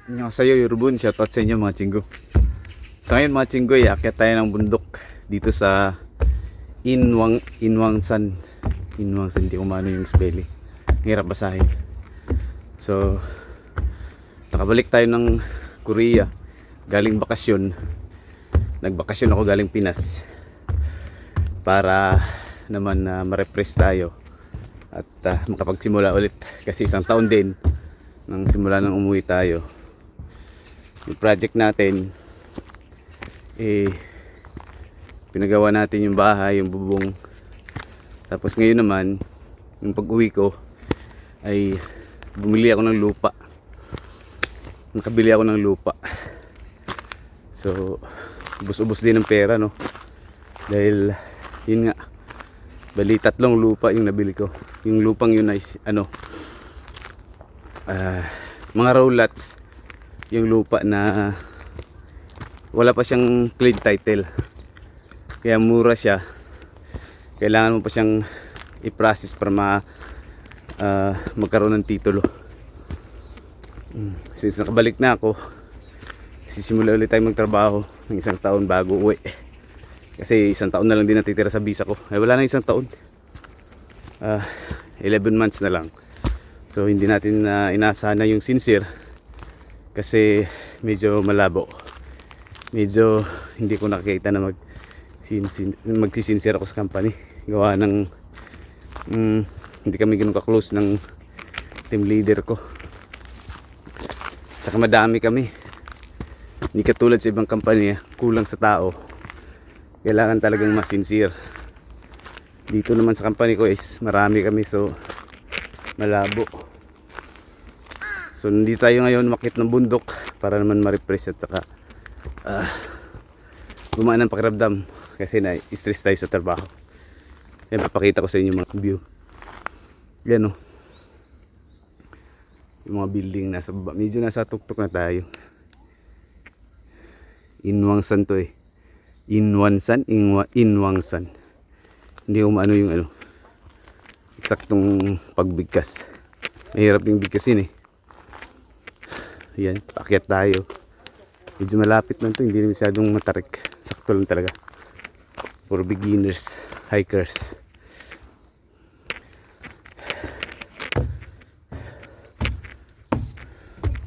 Sa'yo, Yorubun. Shoutout sa inyo mga chinggo. So ngayon mga chinggoy, aakyat tayo ng bundok dito sa Inwangsan. Inwangsan, hindi ko maano yung spelling. Hirap basahin. So, nakabalik tayo ng Korea. Galing bakasyon. Nagbakasyon ako galing Pinas. Para naman ma-refresh tayo. At makapagsimula ulit. Kasi isang taon din nang simula nang umuwi tayo. Yung project natin pinagawa natin yung bahay, yung bubong. Tapos ngayon naman yung pag-uwi ko ay bumili ako ng lupa. Nakabili ako ng lupa. So ubos-ubos din ng pera, no? Dahil yun nga, bali 3 lupa yung nabili ko. Yung lupang yun ay mga raw lots. Yung lupa na wala pa siyang clean title, kaya mura siya. Kailangan mo pa siyang i-process para magkaroon ng titulo. Since nakabalik na ako, sisimula ulit tayo magtrabaho ng 1 taon bago uwi. Kasi 1 taon na lang din natitira sa visa ko. Ay wala na 1 taon, 11 months na lang. So hindi natin inaasahan na yung sincere. Kasi medyo malabo. Medyo hindi ko nakikita na magsisincere ako sa company. Gawa ng hindi kami ganun ka-close ng team leader ko. Saka madami kami. Hindi katulad sa ibang company, kulang sa tao. Kailangan talagang masincere. Dito naman sa company ko is marami kami, so malabo. So hindi tayo ngayon makit ng bundok para naman ma-refresh at saka gumaan ng pakiramdam kasi na-stress tayo sa trabaho. Yan, papakita ko sa inyo mga view. Yan, oh. Yung mga building nasa baba. Medyo nasa tuktok na tayo. Inwangsan to eh. Inwangsan. Hindi ko maano yung eksaktong pagbigkas. Mahirap yung bigkasin eh. Yan, paakyat tayo. Medyo malapit lang to, hindi na masyadong matarik. Sakto lang talaga. For beginners, hikers.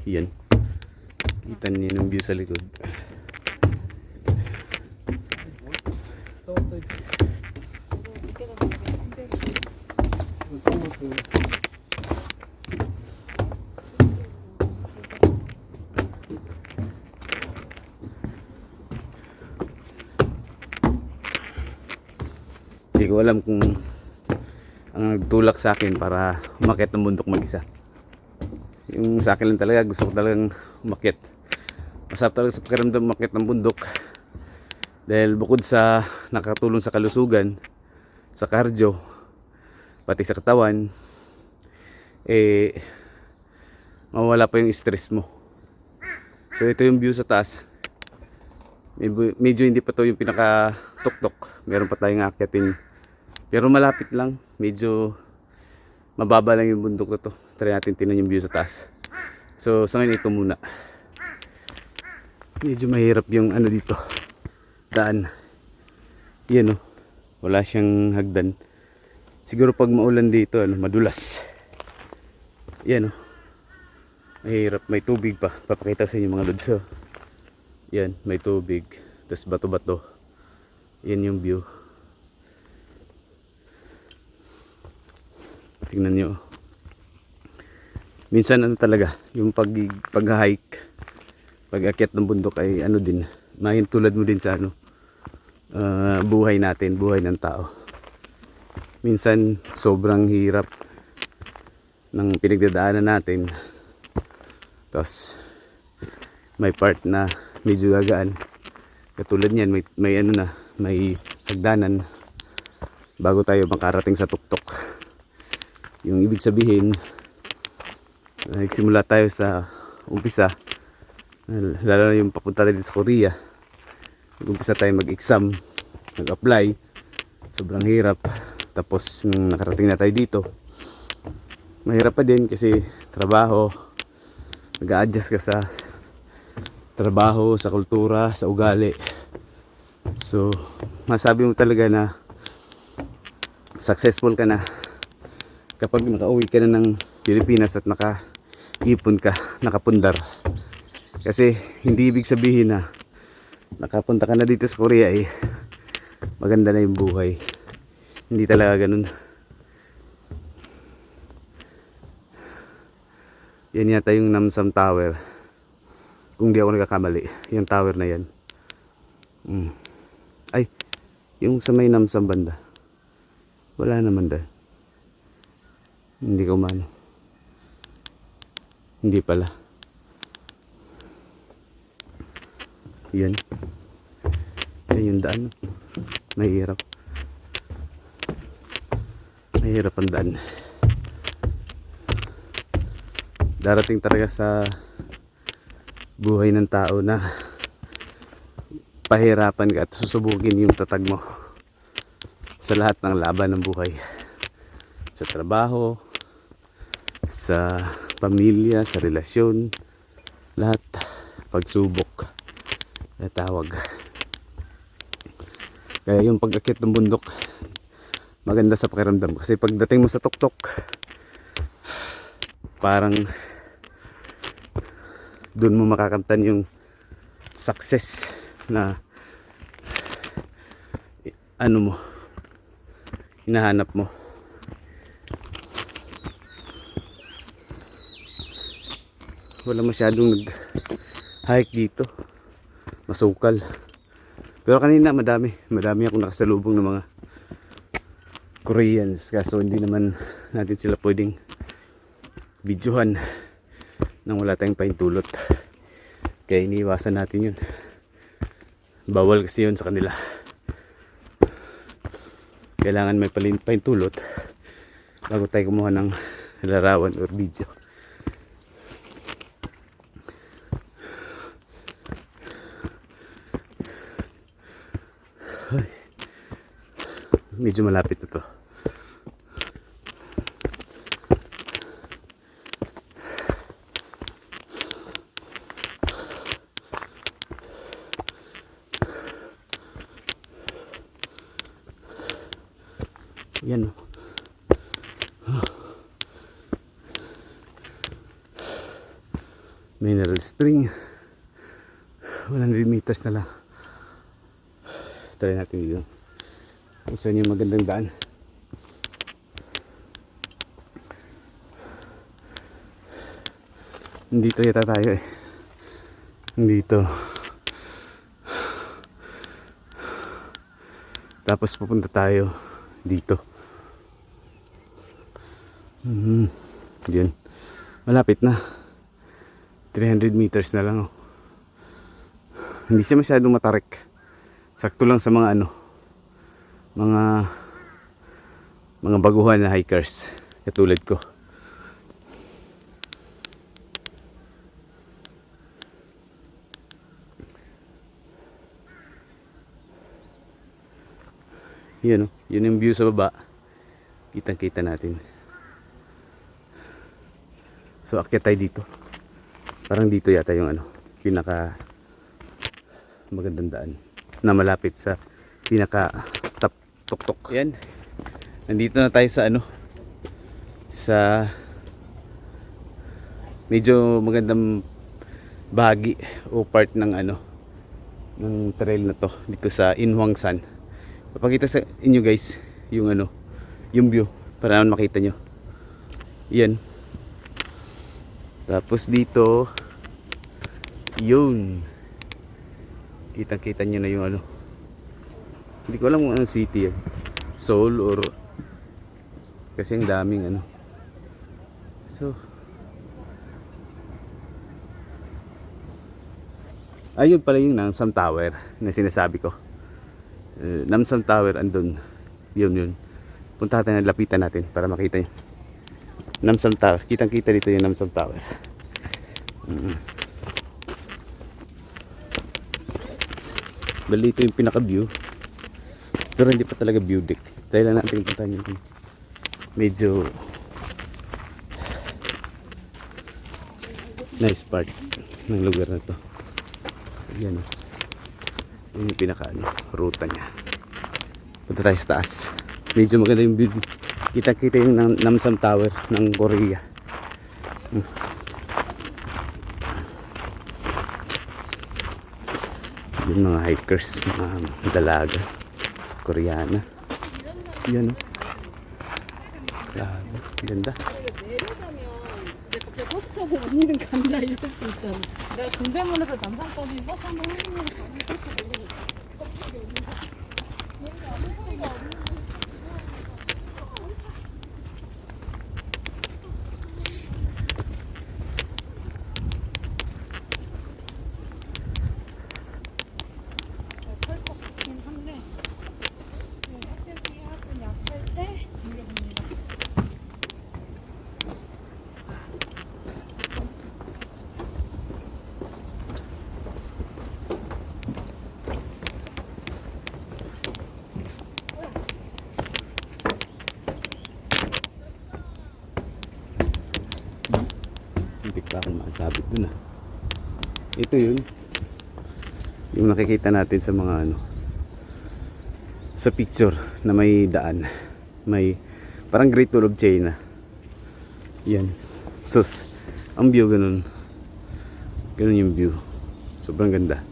Yan. Kita niyo yung view sa likod. Hindi ko alam kung ang nagtulak sa akin para umakyat ng bundok mag-isa. Yung sa akin lang talaga, gusto ko talagang umakyat. Masarap talaga sa pakiramdam umakyat ng bundok. Dahil bukod sa nakatulong sa kalusugan, sa cardio, pati sa katawan, mawala pa yung stress mo. So ito yung view sa taas. Medyo hindi pa to yung pinaka tuktok. Meron pa tayong aakyatin. Pero malapit lang. Medyo mababa lang yung bundok na to. Try natin tingnan yung view sa taas. So sa ngayon ito muna. Medyo mahirap yung dito. Daan. Yan, oh. Wala siyang hagdan. Siguro pag maulan dito, madulas. Yan, oh. Mahirap. May tubig pa. Papakita sa inyo mga lods. Oh. Yan, may tubig. Tapos bato-bato. Yan yung view. Tingnan nyo. Minsan talaga, yung pag-hike, pag-akyat ng bundok ay din, mahintulad mo din sa buhay natin, buhay ng tao. Minsan sobrang hirap ng pinagdadaanan natin. Tapos may part na medyo gagaan. Katulad niyan, may hagdanan bago tayo makarating sa tuktok. Yung ibig sabihin, nagsimula tayo sa umpisa, lalo na yung papunta tayo sa Korea. Nag-umpisa tayo mag-exam, nag-apply, sobrang hirap. Tapos nung nakarating na tayo dito, mahirap pa din kasi trabaho, nag-a-adjust ka sa trabaho, sa kultura, sa ugali. So masabi mo talaga na successful ka na kapag nakauwi ka na ng Pilipinas at nakaipon ka, nakapundar. Kasi hindi ibig sabihin na nakapunta ka na dito sa Korea maganda na yung buhay. Hindi talaga ganun. Yan yata yung Namsan Tower, kung di ako nagkakamali, yung tower na yan. Ay, yung sa may Namsan banda, wala naman dahil. Hindi ko man. Hindi pala. Yan. Yan yung daan. Mahirap. Mahirap ang daan. Darating talaga sa buhay ng tao na pahirapan ka at susubukin yung tatag mo sa lahat ng laban ng buhay. Sa trabaho, sa pamilya, sa relasyon, lahat pagsubok na tawag. Kaya yung pag-akit ng bundok maganda sa pakiramdam, kasi pagdating mo sa tuktok parang doon mo makakamtan yung success na ano mo, hinahanap mo. Wala masyadong nag-hike dito, masukal. Pero kanina madami akong nakasalubong ng mga Koreans, kaso hindi naman natin sila pwedeng videohan nang wala tayong paintulot, kaya iniiwasan natin yun. Bawal kasi yun sa kanila. Kailangan may paintulot bago tayo kumuha ng larawan or video. Ay, medyo malapit na to. Yan oh. Mineral spring, 100 meters na lang. Try natin dito kung saan yung magandang daan. Dito yata tayo dito. Tapos pupunta tayo dito. Yan. Malapit na. 300 meters na lang oh. Hindi siya masyadong matarik. Sakto lang sa mga mga baguhan na hikers katulad ko. Yan oh. Yun yung view sa baba. Kitang-kita natin. So akyat tayo dito. Parang dito yata yung pinaka magandang daan na malapit sa pinaka top tuktok. Yan. Nandito na tayo sa sa medyo magandang bahagi o part ng ng trail na to dito sa Inhwangsan. Papakita sa inyo guys yung yung view para naman makita nyo. Yan. Tapos dito yun, kitang-kita nyo na yung hindi ko alam kung anong city yan, Seoul or kasi ang daming so ayun pala yung Namsan Tower na sinasabi ko. Namsan Tower andun, yun punta natin, lapitan natin para makita nyo Namsan Tower. Kitang-kita dito yung Namsan Tower. Bali ito yung pinaka-view. Pero hindi pa talaga view deck. Try lang natin puntahan yung medyo nice part ng lugar na to. Yan o. Yun yung pinaka ruta niya. Punta tayo sa taas. Medyo maganda yung view. Kita-kita yung Namsan Tower ng Korea. Yung mga hikers, mga dalaga Koreana. Yan o. Grabe, ganda. 내려가면 이제 갑자기 버스 타고 언니는 간다 이럴 수 있잖아. 내가 동대문에서 남산까지 버스 한번 흘리면 가면 그렇게 되니까. 갑자기 언니가 얘가 아무 소리가 없는 털것 같긴 한데 햇볕이 약간 약할 때 이렇습니다. Hindi pa akong makasabit dun ah. Ito yun. Yung nakikita natin sa mga sa picture na may daan. May parang Great Wall of China. Yan. Sus. Ang view ganun. Ganun yung view. Sobrang ganda.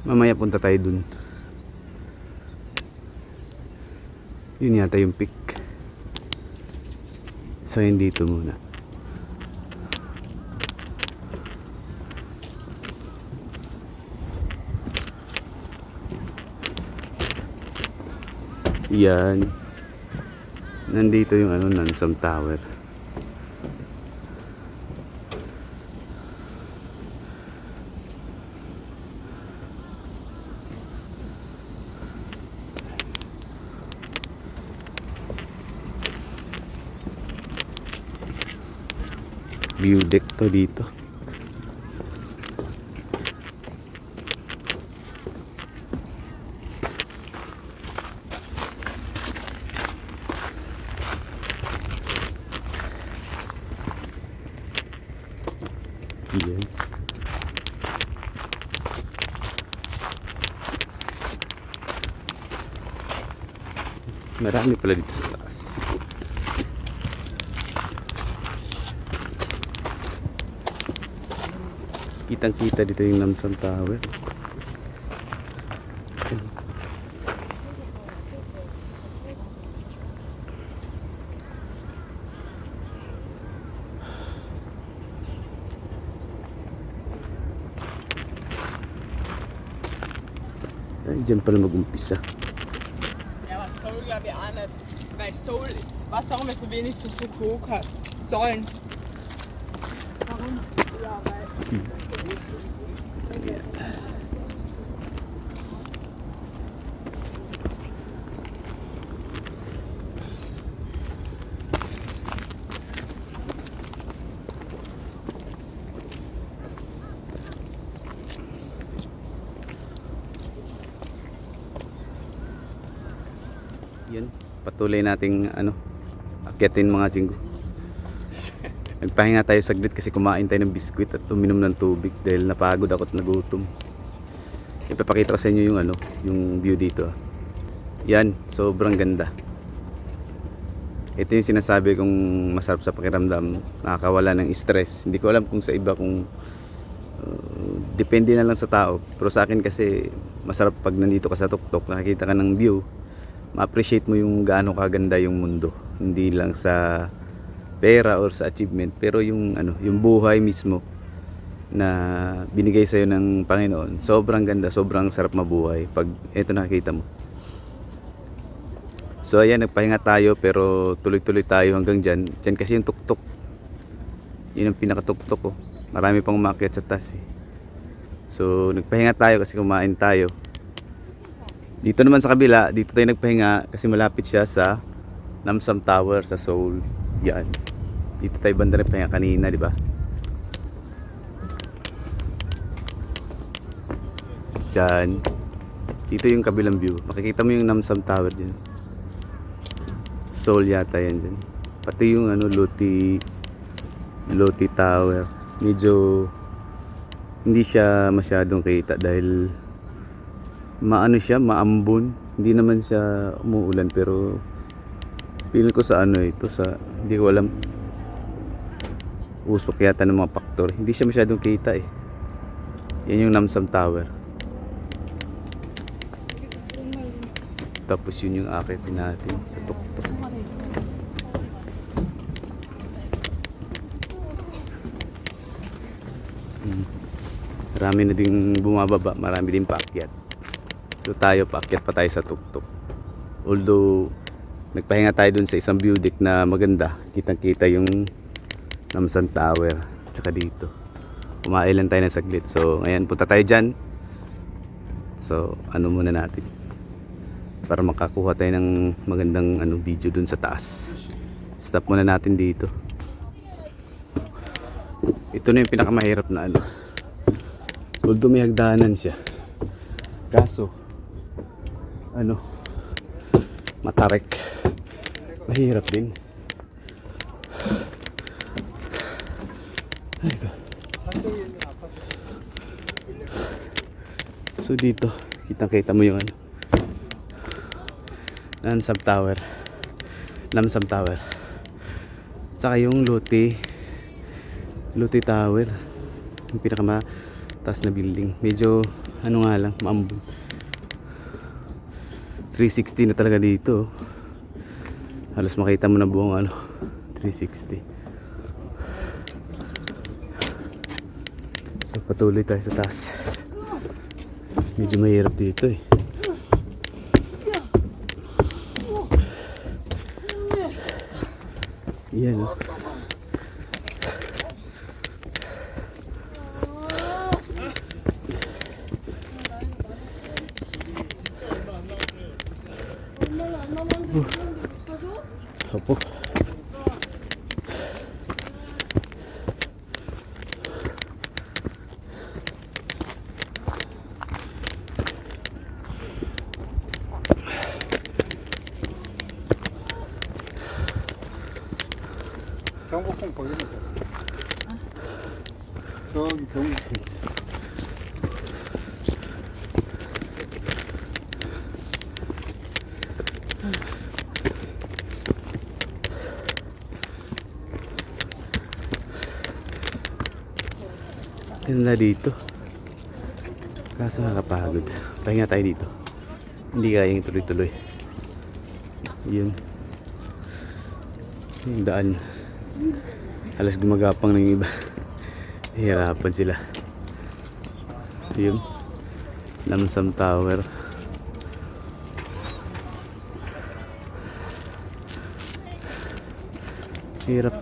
Mamaya punta tayo dun. Yun yata yung peak. So yun dito muna. Yan. Nandito yung Namsan Tower. View deck to dito. Yan. Marami pala dito sa taas. Kitang-kita dito yung Namsan Tower. Ay, dyan pala mag-umpisa. Ja, was Seoul glaube ich auch nicht. Weil Seoul ist, was auch immer so wenig zu Fukuoka hat. Säulen. Warum? Ja, weil. Yan, patuloy nating akyatin mga chinggo. Nagpahinga tayo saglit kasi kumain tayo ng biskwit at uminom ng tubig dahil napagod ako at nagutom. Ipapakita ko sa inyo yung view dito. Yan, sobrang ganda. Ito yung sinasabi kong masarap sa pakiramdam, nakakawala ng stress. Hindi ko alam kung sa iba kung depende na lang sa tao. Pero sa akin kasi masarap pag nandito ka sa tuktok, nakikita ka ng view, ma-appreciate mo yung gaano kaganda yung mundo. Hindi lang sa pera or sa achievement, pero yung ano, yung buhay mismo na binigay sa'yo ng Panginoon, sobrang ganda, sobrang sarap mabuhay pag ito nakikita mo. So ayan, nagpahinga tayo pero tuloy-tuloy tayo hanggang dyan. Dyan kasi yung tuktok, yun ang pinakatuktok ko. Marami pang umakyat sa taas eh. So nagpahinga tayo kasi kumain tayo. Dito naman sa kabila, dito tayo nagpahinga kasi malapit siya sa Namsam Tower sa Seoul. Yan. Dito tayo banda nagpahinga kanina, di ba? Diyan. Dito yung kabilang view. Makikita mo yung Namsam Tower dyan. Seoul yata yan dyan. Pati yung ano, Lotte Tower. Medyo hindi siya masyadong kita dahil maano siya, maambon. Hindi naman siya umuulan pero feeling ko sa ano ito, sa hindi ko alam. Usok yata ng mga factor. Hindi siya masyadong kita eh. Yan yung Namsam Tower. Tapos yun yung akitin natin sa tuktok. Marami na ding bumababa, marami din paakyat. So tayo, paakyat pa tayo sa tuktok. Although nagpahinga tayo dun sa isang view deck na maganda, kitang-kita yung Namsam Tower. Tsaka dito kumain lang tayo ng saglit. So ngayon punta tayo dyan. So ano muna natin para makakuha tayo ng magandang ano, video dun sa taas. Stop muna natin dito. Ito na yung pinakamahirap na ano. Although may hagdanan siya, kaso ano, matarik, mahirap din. So dito kitang-kita mo yung ano, Namsam Tower. Tsaka yung Lotte Tower, yung pinakamataas na building. Medyo ano nga lang, maambon. 360 na talaga dito. Halos makita mo na buong ano, 360. So patuloy tayo sa taas. Medyo mahirap dito eh. Yan oh. Opo. 경복궁 보이는 거. 저기 경복궁. Ganda dito. Kaso nakapagod. Pahinga tayo dito. Hindi kayang tuloy-tuloy. Yun. Yung daan. Halos gumagapang ng iba. Hihirapan sila. Yun. Namsam Tower. Hirap.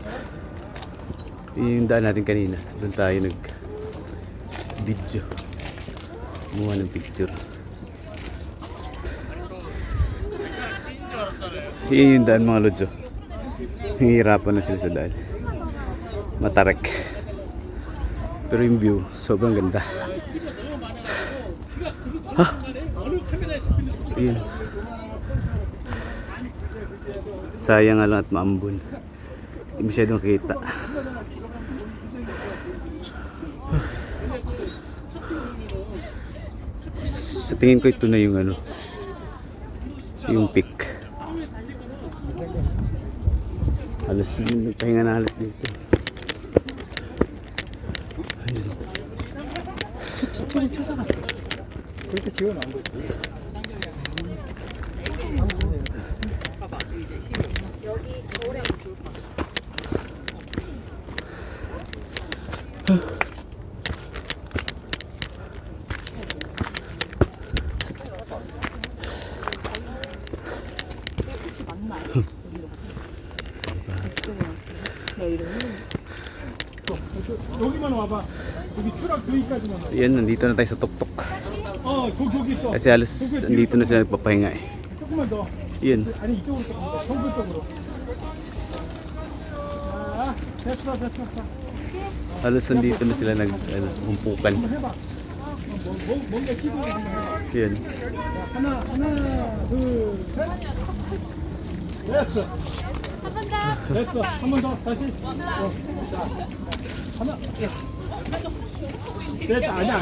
Yung daan natin kanina. Doon tayo nag-video. Kumuha ng picture. Yun yung daan mga lods. Hihirapan na sila sa daan. Matarik. Pero yung view, sobrang ganda. Ha? Yun. Sayang nga lang at maambon. Hindi masyadong kita. Sa tingin ko ito na yung ano, yung peak. Halos nagpahinga na halos dito. Ayun. 그렇게 지원 안 보여. 여기만 와봐. 여기 추락 저기까지만 와. Yan, nandito na tayo sa tuktok. 거기 있어. Kasi halos nandito na sila nagpapahinga eh. 조금만 더. Yun. 아니 이쪽으로 조금 더. 동굴 쪽으로. 자, 됐어. Halos nandito na sila humpukan. 한번 해봐. 뭔가 시도를 한번 해봐. Yan. 자, 하나, 둘, 셋. 됐어. 됐어. 한 번 더. 다시. 자, 하나. 됐다. 아니야.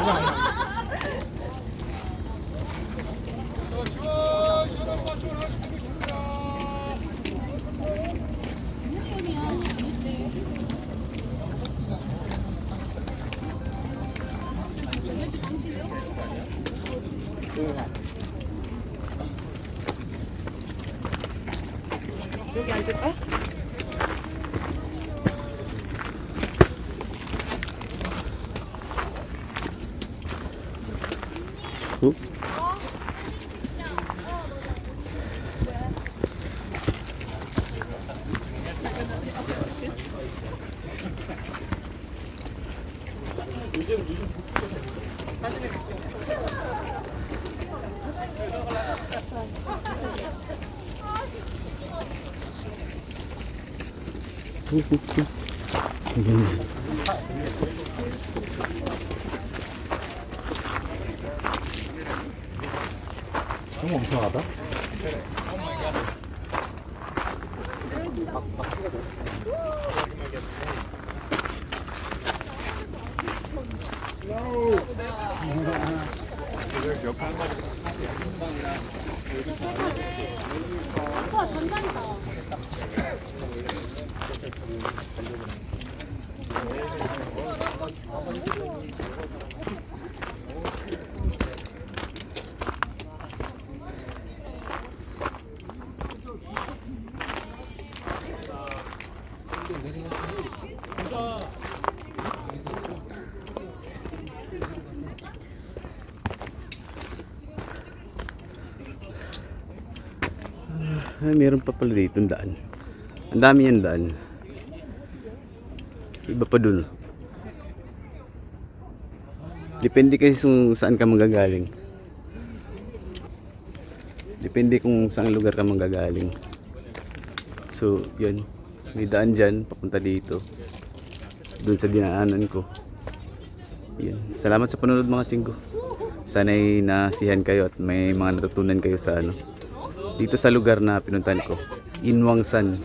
여기 앉을까? Oh. Ayan. 너무 엉성하다. 와, 전단이다. Ay, meron pa pala dito daan. Ang dami yan daan. Iba pa dun. Depende kasi kung saan ka manggagaling. Depende kung saan lugar ka manggagaling. So, yun. May daan dyan, papunta dito. Dun sa dinaanan ko. Yun. Salamat sa panonood mga tsinggo. Sana'y nasihan kayo at may mga natutunan kayo sa dito sa lugar na pinuntahan ko. Inwangsan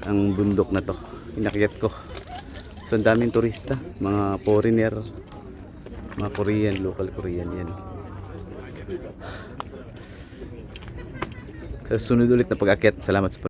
ang bundok na to. Inakyat ko. So, ang daming turista, mga foreigner, mga Korean, local Korean yan. Sa sunod ulit na pag-akyat, salamat sa